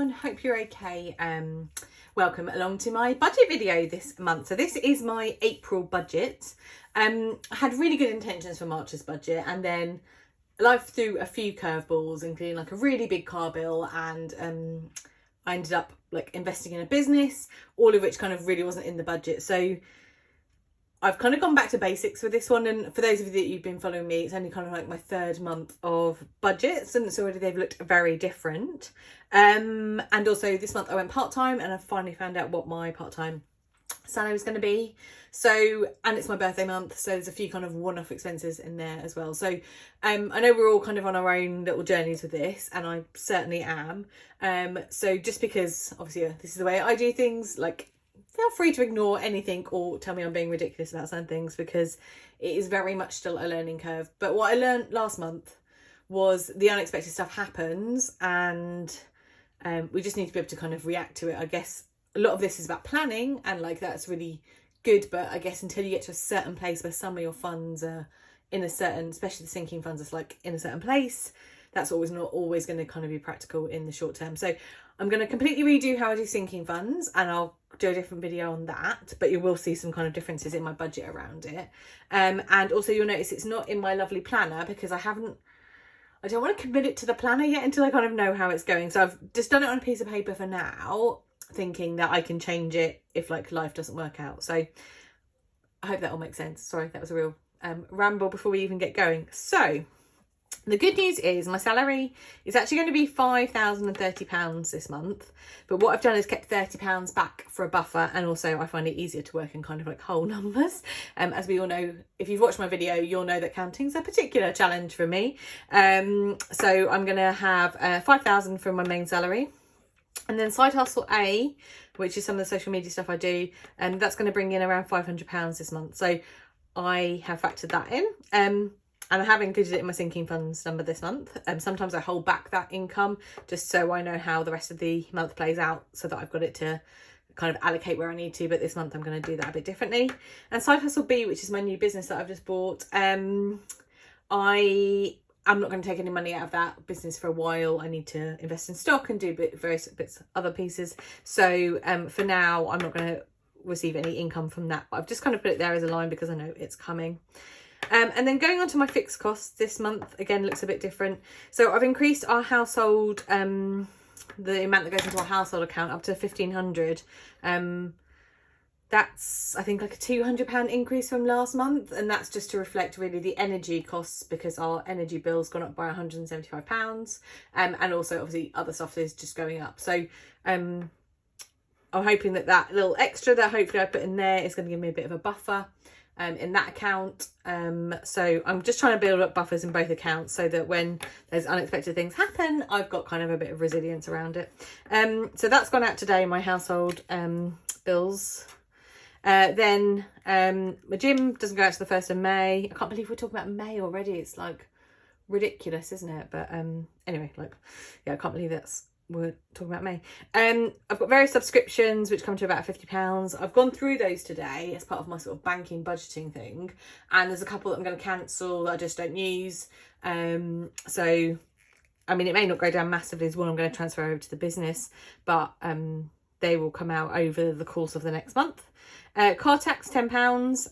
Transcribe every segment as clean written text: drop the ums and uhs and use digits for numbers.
everyone, hope you're okay. Welcome along to my budget video this month. So this is my April budget. I had really good intentions for March's budget, and then life threw a few curveballs, including like a really big car bill, and I ended up like investing in a business, all of which kind of really wasn't in the budget. So I've kind of gone back to basics with this one, and for those of you that you've been following me, it's only kind of like my third month of budgets, and so already they've looked very different. And also this month I went part-time, and I finally found out what my part-time salary was going to be. So, and it's my birthday month, so there's a few kind of one-off expenses in there as well. So I know we're all kind of on our own little journeys with this, and I certainly am. So just because obviously this is the way I do things, like, feel free to ignore anything or tell me I'm being ridiculous about some things, because it is very much still a learning curve. But what I learned last month was the unexpected stuff happens, and we just need to be able to kind of react to it. I guess a lot of this is about planning, and like that's really good, but I guess until you get to a certain place where some of your funds are in a certain, especially the sinking funds, it's like in a certain place, that's always not always going to kind of be practical in the short term. So I'm going to completely redo how I do sinking funds, and I'll do a different video on that, but you will see some kind of differences in my budget around it. And also you'll notice it's not in my lovely planner, because I don't want to commit it to the planner yet until I kind of know how it's going. So I've just done it on a piece of paper for now, thinking that I can change it if like life doesn't work out. So I hope that all makes sense. Sorry, that was a real ramble before we even get going. So the good news is my salary is actually going to be £5,030 this month. But what I've done is kept £30 back for a buffer. And also I find it easier to work in kind of like whole numbers. As we all know, if you've watched my video, you'll know that counting's a particular challenge for me. So I'm going to have 5,000 from my main salary. And then side hustle A, which is some of the social media stuff I do, and that's going to bring in around £500 this month. So I have factored that in. And I have included it in my sinking funds number this month. Sometimes I hold back that income just so I know how the rest of the month plays out, so that I've got it to kind of allocate where I need to. But this month I'm going to do that a bit differently. And side hustle B, which is my new business that I've just bought, I'm not going to take any money out of that business for a while. I need to invest in stock and do various bits, other pieces. So for now, I'm not going to receive any income from that. But I've just kind of put it there as a line because I know it's coming. And then going on to my fixed costs this month, again, looks a bit different. So I've increased our household, the amount that goes into our household account up to 1,500. That's, I think, like a £200 increase from last month. And that's just to reflect really the energy costs, because our energy bill's gone up by £175. And also obviously other stuff is just going up. So I'm hoping that that little extra that hopefully I put in there is going to give me a bit of a buffer in that account. So I'm just trying to build up buffers in both accounts, so that when there's unexpected things happen, I've got kind of a bit of resilience around it. So that's gone out today, my household bills. Then my gym doesn't go out to the 1st of May. I can't believe we're talking about May already. It's like ridiculous, isn't it? But anyway, like, yeah, I can't believe we're talking about May. I've got various subscriptions which come to about £50. I've gone through those today as part of my sort of banking budgeting thing, and there's a couple that I'm going to cancel that I just don't use. So I mean, it may not go down massively as one I'm going to transfer over to the business, but they will come out over the course of the next month. Car tax, £10.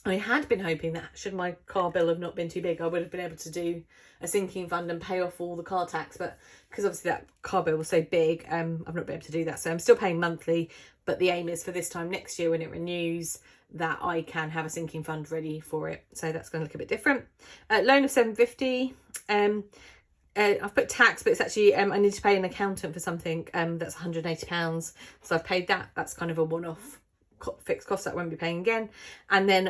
I had been hoping that should my car bill have not been too big, I would have been able to do a sinking fund and pay off all the car tax. But because obviously that car bill was so big, I've not been able to do that. So I'm still paying monthly, but the aim is for this time next year when it renews that I can have a sinking fund ready for it. So that's going to look a bit different. Loan of £750. I've put tax, but it's actually, I need to pay an accountant for something that's £180. So I've paid that. That's kind of a one-off fixed cost that I won't be paying again. And then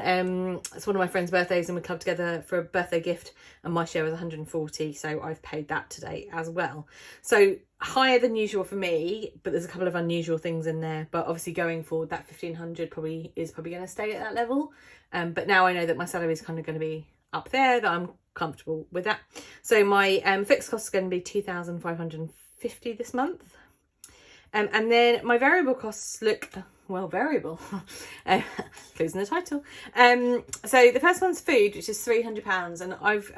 it's one of my friend's birthdays, and we clubbed together for a birthday gift, and my share was 140, so I've paid that today as well. So higher than usual for me, but there's a couple of unusual things in there. But obviously going forward, that 1,500 is probably going to stay at that level. But now I know that my salary is kind of going to be up there, that I'm comfortable with that. So my fixed cost is going to be 2,550 this month. And then my variable costs look, well, variable, clues in the title. So the first one's food, which is £300, and I've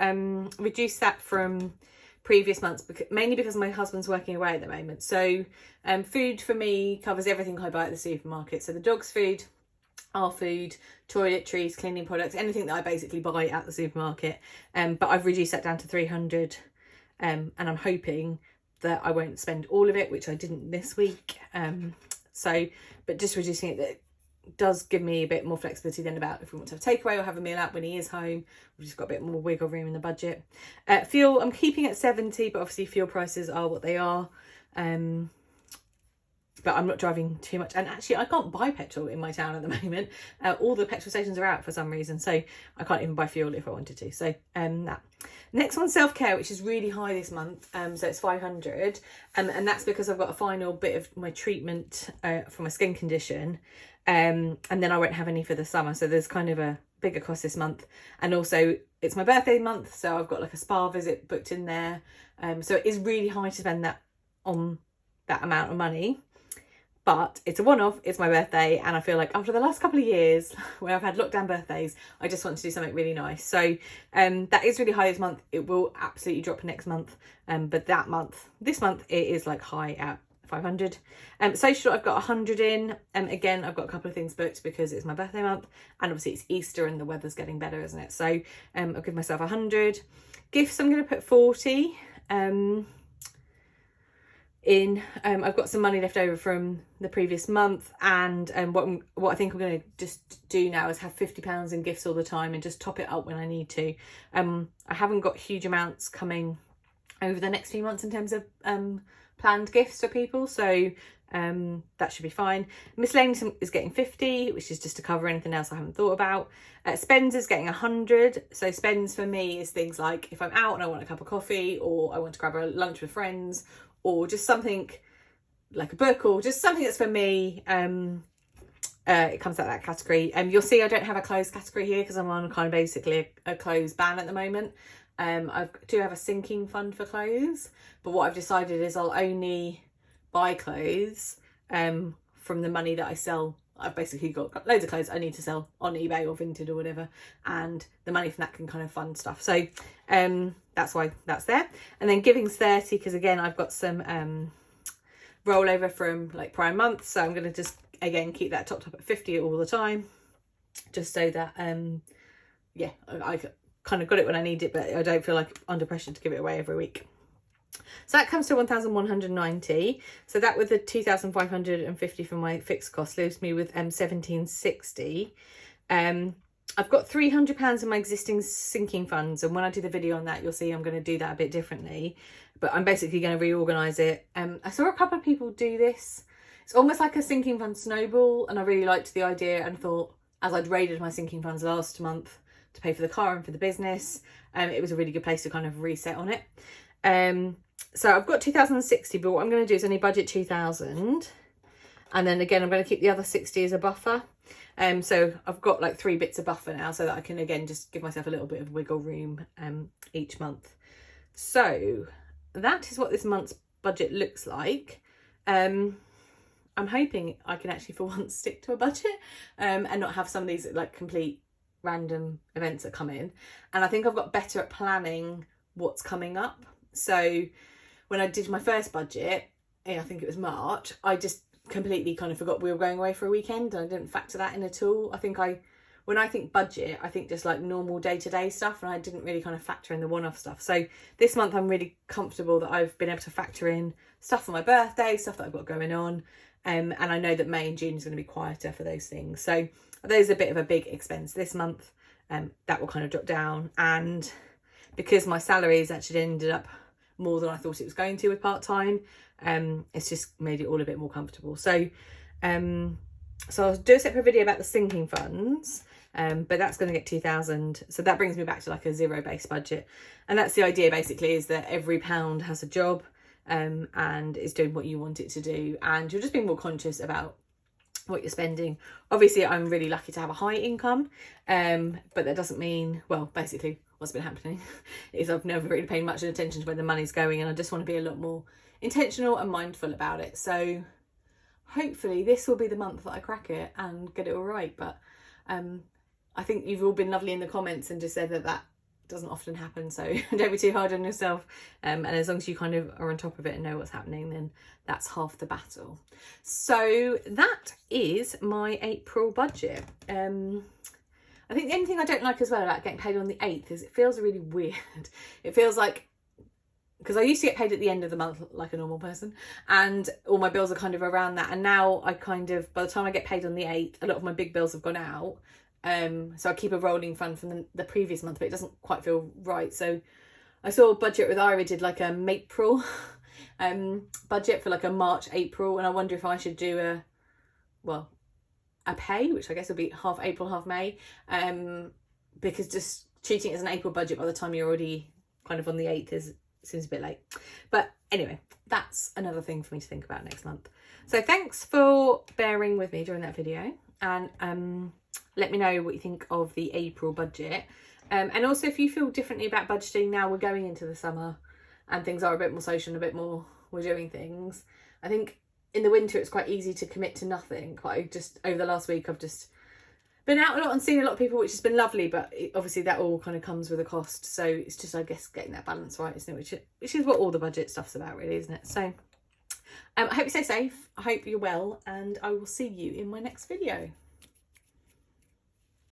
reduced that from previous months, mainly because my husband's working away at the moment. So food for me covers everything I buy at the supermarket. So the dog's food, our food, toiletries, cleaning products, anything that I basically buy at the supermarket. But I've reduced that down to 300, and I'm hoping that I won't spend all of it, which I didn't this week. But just reducing it, that does give me a bit more flexibility then about if we want to have takeaway or have a meal out when he is home. We've just got a bit more wiggle room in the budget. Fuel, I'm keeping at 70, but obviously fuel prices are what they are. But I'm not driving too much. And actually, I can't buy petrol in my town at the moment. All the petrol stations are out for some reason. So I can't even buy fuel if I wanted to. So that. Next one, self-care, which is really high this month. So it's 500. And that's because I've got a final bit of my treatment for my skin condition. And then I won't have any for the summer. So there's kind of a bigger cost this month. And also it's my birthday month. So I've got like a spa visit booked in there. So it is really high to spend that on that amount of money. But it's a one-off, it's my birthday, and I feel like after the last couple of years where I've had lockdown birthdays, I just want to do something really nice. So that is really high this month. It will absolutely drop next month. But this month, it is like high at 500. Social, I've got 100 in. Again, I've got a couple of things booked because it's my birthday month, and obviously it's Easter and the weather's getting better, isn't it? So I'll give myself 100. Gifts, I'm going to put 40. I've got some money left over from the previous month, and what I think I'm going to just do now is have £50 in gifts all the time and just top it up when I need to. I haven't got huge amounts coming over the next few months in terms of planned gifts for people, so that should be fine. Miscellaneous is getting 50, which is just to cover anything else I haven't thought about. Spends is getting 100. So spends for me is things like if I'm out and I want a cup of coffee, or I want to grab a lunch with friends, or just something like a book, or just something that's for me. It comes out of that category. You'll see I don't have a clothes category here because I'm on kind of basically a clothes ban at the moment. I do have a sinking fund for clothes, but what I've decided is I'll only buy clothes from the money that I sell. I've basically got loads of clothes I need to sell on eBay or Vinted or whatever, and the money from that can kind of fund stuff. So that's why that's there. And then giving's 30 because again I've got some rollover from like prior months, so I'm going to just again keep that topped up at 50 all the time, just so that yeah, I kind of got it when I need it, but I don't feel like under pressure to give it away every week. So that comes to 1,190. So that with the 2,550 for my fixed cost leaves me with 1,760. I've got £300 in my existing sinking funds, and when I do the video on that, you'll see I'm going to do that a bit differently. But I'm basically going to reorganise it. I saw a couple of people do this. It's almost like a sinking fund snowball, and I really liked the idea and thought, as I'd raided my sinking funds last month to pay for the car and for the business, it was a really good place to kind of reset on it. So I've got 2,060, but what I'm going to do is only budget 2,000, and then again I'm going to keep the other 60 as a buffer. So I've got like 3 bits of buffer now, so that I can again just give myself a little bit of wiggle room each month. So that is what this month's budget looks like. I'm hoping I can actually for once stick to a budget and not have some of these like complete random events that come in. And I think I've got better at planning what's coming up. So when I did my first budget, I think it was March, I just completely kind of forgot we were going away for a weekend, and I didn't factor that in at all. I think when I think budget, I think just like normal day-to-day stuff, and I didn't really kind of factor in the one-off stuff. So this month I'm really comfortable that I've been able to factor in stuff for my birthday, stuff that I've got going on, and I know that May and June is going to be quieter for those things. So there's a bit of a big expense this month, that will kind of drop down. And because my salary has actually ended up more than I thought it was going to with part-time, it's just made it all a bit more comfortable. So I'll do a separate video about the sinking funds, but that's going to get 2,000. So that brings me back to like a zero-based budget. And that's the idea basically, is that every pound has a job, and is doing what you want it to do, and you're just being more conscious about what you're spending. Obviously I'm really lucky to have a high income, but that doesn't mean, well, basically what's been happening is I've never really paid much attention to where the money's going, and I just want to be a lot more intentional and mindful about it. So hopefully this will be the month that I crack it and get it all right. But I think you've all been lovely in the comments and just said that doesn't often happen, so don't be too hard on yourself, and as long as you kind of are on top of it and know what's happening, then that's half the battle. So that is my April budget. I think the only thing I don't like as well about getting paid on the 8th is it feels really weird. It feels like, because I used to get paid at the end of the month like a normal person, and all my bills are kind of around that, and now I kind of, by the time I get paid on the 8th, a lot of my big bills have gone out. So I keep a rolling fund from the previous month, but it doesn't quite feel right. So I saw a budget with Ira did like a April budget for like a March, April, and I wonder if I should do a pay, which I guess will be half April, half May, because just treating it as an April budget by the time you're already kind of on the 8th seems a bit late. But anyway, that's another thing for me to think about next month. So thanks for bearing with me during that video, and let me know what you think of the April budget. And also, if you feel differently about budgeting now we're going into the summer and things are a bit more social and a bit more we're doing things. I think in the winter it's quite easy to commit to nothing. Like just over the last week I've just been out a lot and seen a lot of people, which has been lovely, but obviously that all kind of comes with a cost. So it's just, I guess, getting that balance right, isn't it? Which is what all the budget stuff's about, really, isn't it? So I hope you stay safe. I hope you're well, and I will see you in my next video.